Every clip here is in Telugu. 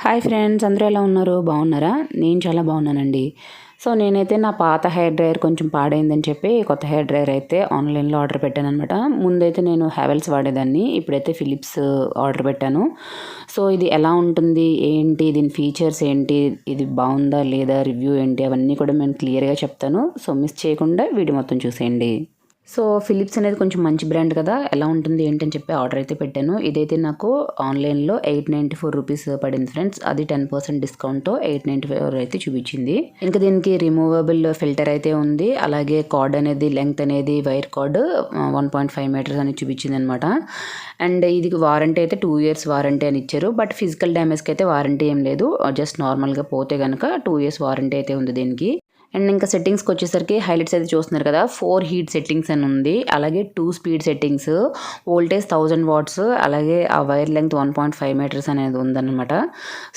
హాయ్ ఫ్రెండ్స్, అందరూ ఎలా ఉన్నారు? బాగున్నారా? నేను చాలా బాగున్నానండి. సో నేనైతే నా పాత హెయిర్ డ్రైయర్ కొంచెం పాడైందని చెప్పి కొత్త హెయిర్ డ్రైయర్ అయితే ఆన్లైన్లో ఆర్డర్ పెట్టాను అనమాట. ముందైతే నేను హ్యావెల్స్ వాడేదాన్ని, ఇప్పుడైతే ఫిలిప్స్ ఆర్డర్ పెట్టాను. సో ఇది ఎలా ఉంటుంది, ఏంటి, దీని ఫీచర్స్ ఏంటి, ఇది బాగుందా లేదా, రివ్యూ ఏంటి, అవన్నీ కూడా నేను క్లియర్గా చెప్తాను. సో మిస్ చేయకుండా వీడియో మొత్తం చూసేయండి. సో ఫిలిప్స్ అనేది కొంచెం మంచి బ్రాండ్ కదా, ఎలా ఉంటుంది ఏంటని చెప్పి ఆర్డర్ అయితే పెట్టాను. ఇదైతే నాకు ఆన్లైన్లో 894 రూపీస్ పడింది ఫ్రెండ్స్. అది 10% డిస్కౌంట్తో 894 అయితే చూపించింది. ఇంకా దీనికి రిమూవబుల్ ఫిల్టర్ అయితే ఉంది. అలాగే కార్డ్ అనేది, లెంగ్త్ అనేది, వైర్ కార్డ్ 1.5 మీటర్స్ అని చూపించింది అనమాట. అండ్ ఇది వారంటీ అయితే 2 years వారంటీ అని ఇచ్చారు. బట్ ఫిజికల్ డ్యామేజ్కి అయితే వారంటీ ఏం లేదు. జస్ట్ నార్మల్గా పోతే కనుక 2 years వారంటీ అయితే ఉంది దీనికి. అండ్ ఇంకా సెట్టింగ్స్కి వచ్చేసరికి హైలైట్స్ అయితే చూస్తున్నారు కదా, 4 హీట్ సెట్టింగ్స్ అని ఉంది. అలాగే 2 స్పీడ్ సెట్టింగ్స్, వోల్టేజ్ 1000 వాట్స్, అలాగే ఆ వైర్ లెంగ్త్ 1.5 మీటర్స్ అనేది ఉందన్నమాట.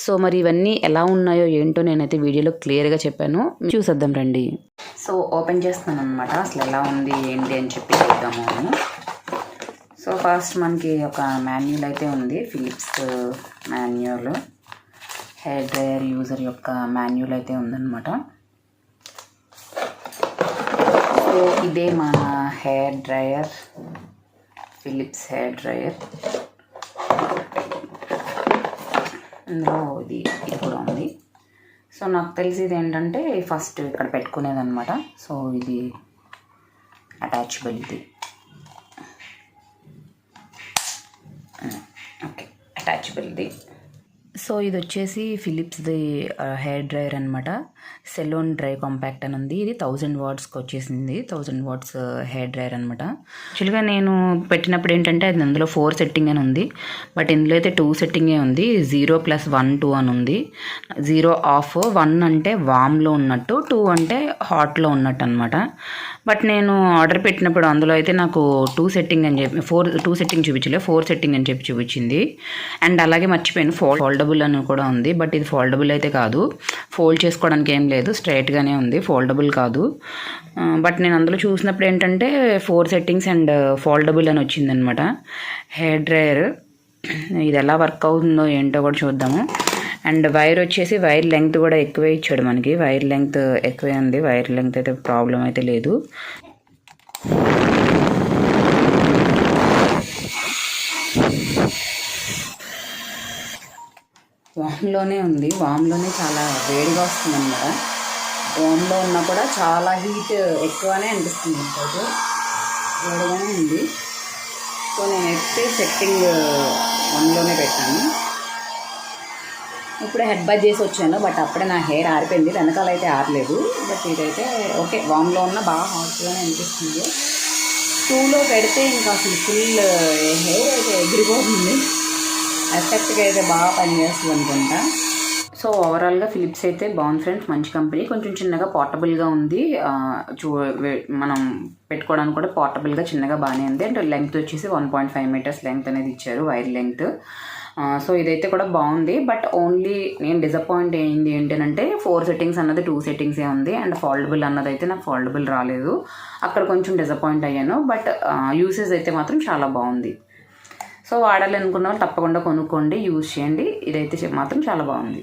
సో మరి ఇవన్నీ ఎలా ఉన్నాయో ఏంటో నేనైతే వీడియోలో క్లియర్గా చెప్పాను, చూసేద్దాం రండి. సో ఓపెన్ చేస్తున్నాను అనమాట, అసలు ఎలా ఉంది ఏంటి అని చెప్పి చూద్దాము. సో ఫస్ట్ మనకి ఒక మాన్యువల్ అయితే ఉంది, Philips manual, hair dryer user యొక్క మాన్యువల్ అయితే ఉందన్నమాట. సో ఇదే మన hair dryer, Philips hair dryer. ఇందులో ఇది కూడా ఉంది. సో నాకు తెలిసి ఇది ఏంటంటే ఫస్ట్ ఇక్కడ పెట్టుకునేది అనమాట. సో ఇది అటాచబుల్, ఇది ఓకే అటాచబుల్ ఇది. సో ఇది వచ్చేసి ఫిలిప్స్ది హెయిర్ డ్రైయర్ అనమాట. సెలోన్ డ్రై కాంపాక్ట్ అని ఉంది. ఇది 1000 వాట్స్కి వచ్చేసింది, 1000 వాట్స్ హెయిర్ డ్రైయర్ అనమాట. యాక్చువల్గా నేను పెట్టినప్పుడు ఏంటంటే అది అందులో 4 సెట్టింగ్ అని ఉంది, బట్ ఇందులో అయితే 2 సెట్టింగే ఉంది. 0 + 1 2 అని ఉంది. 0 ఆఫ్, 1 అంటే వామ్లో ఉన్నట్టు, 2 అంటే హాట్లో ఉన్నట్టు అనమాట. బట్ నేను ఆర్డర్ పెట్టినప్పుడు అందులో అయితే నాకు 2 సెట్టింగ్ అని చెప్పి 2 సెట్టింగ్ చూపించలేదు, 4 సెట్టింగ్ అని చెప్పి చూపించింది. అండ్ అలాగే మర్చిపోయాను, ఫోల్డబుల్ అని కూడా ఉంది. బట్ ఇది ఫోల్డబుల్ అయితే కాదు, ఫోల్డ్ చేసుకోవడానికి ఏం లేదు, స్ట్రైట్గానే ఉంది, ఫోల్డబుల్ కాదు. బట్ నేను అందులో చూసినప్పుడు ఏంటంటే 4 సెట్టింగ్స్ అండ్ ఫోల్డబుల్ అని వచ్చిందనమాట హెయిర్ డ్రైయర్. ఇది ఎలా వర్క్ అవుతుందో ఏంటో కూడా చూద్దాము. అండ్ వైర్ వచ్చేసి, వైర్ లెంగ్త్ కూడా ఎక్కువే ఇచ్చాడు మనకి, వైర్ లెంగ్త్ ఎక్కువే ఉంది. వైర్ లెంగ్త్ అయితే ప్రాబ్లం అయితే లేదు. వామ్లోనే ఉంది, వామ్లోనే చాలా వేడిగా వస్తుంది అన్నమాట. వామ్లో ఉన్నా కూడా చాలా హీట్ ఎక్కువనే అనిపిస్తుంది, అయితే వేడిగానే ఉంది. సో నేనైతే సెట్టింగ్ 1లోనే పెట్టాను. ఇప్పుడే హెడ్ బాత్ చేసి వచ్చాను, బట్ అప్పుడే నా హెయిర్ ఆరిపోయింది, వెనకాల అయితే ఆరలేదు. బట్ ఇదైతే ఓకే, వామ్లో ఉన్న బాగా హాట్గానే అనిపిస్తుంది. 2లో పెడితే ఇంకా అసలు ఫుల్ హెయిర్ అయితే ఎగిరిపోతుంది, ఎఫెక్ట్గా అయితే బాగా పనిచేస్తుంది అనుకుంటా. సో ఓవరాల్గా ఫిలిప్స్ అయితే బాగుంది ఫ్రెండ్స్, మంచి కంపెనీ. కొంచెం చిన్నగా పోర్టబుల్గా ఉంది, మనం పెట్టుకోవడానికి కూడా పోర్టబుల్గా చిన్నగా బాగానే ఉంది. అండ్ లెంగ్త్ వచ్చేసి 1.5 మీటర్స్ లెంగ్త్ అనేది ఇచ్చారు, వైర్ లెంగ్త్. సో ఇదైతే కూడా బాగుంది. బట్ ఓన్లీ నేను డిసప్పాయింట్ అయింది ఏంటంటే 4 సెట్టింగ్స్ అన్నది 2 సెట్టింగ్సే ఉంది. అండ్ ఫోల్డబుల్ అన్నది అయితే నాకు ఫోల్డబుల్ రాలేదు, అక్కడ కొంచెం డిసప్పాయింట్ అయ్యాను. బట్ యూసేజ్ అయితే మాత్రం చాలా బాగుంది. సో వాడాలనుకున్న వాళ్ళు తప్పకుండా కొనుక్కోండి, యూజ్ చేయండి. ఇదైతే మాత్రం చాలా బాగుంది.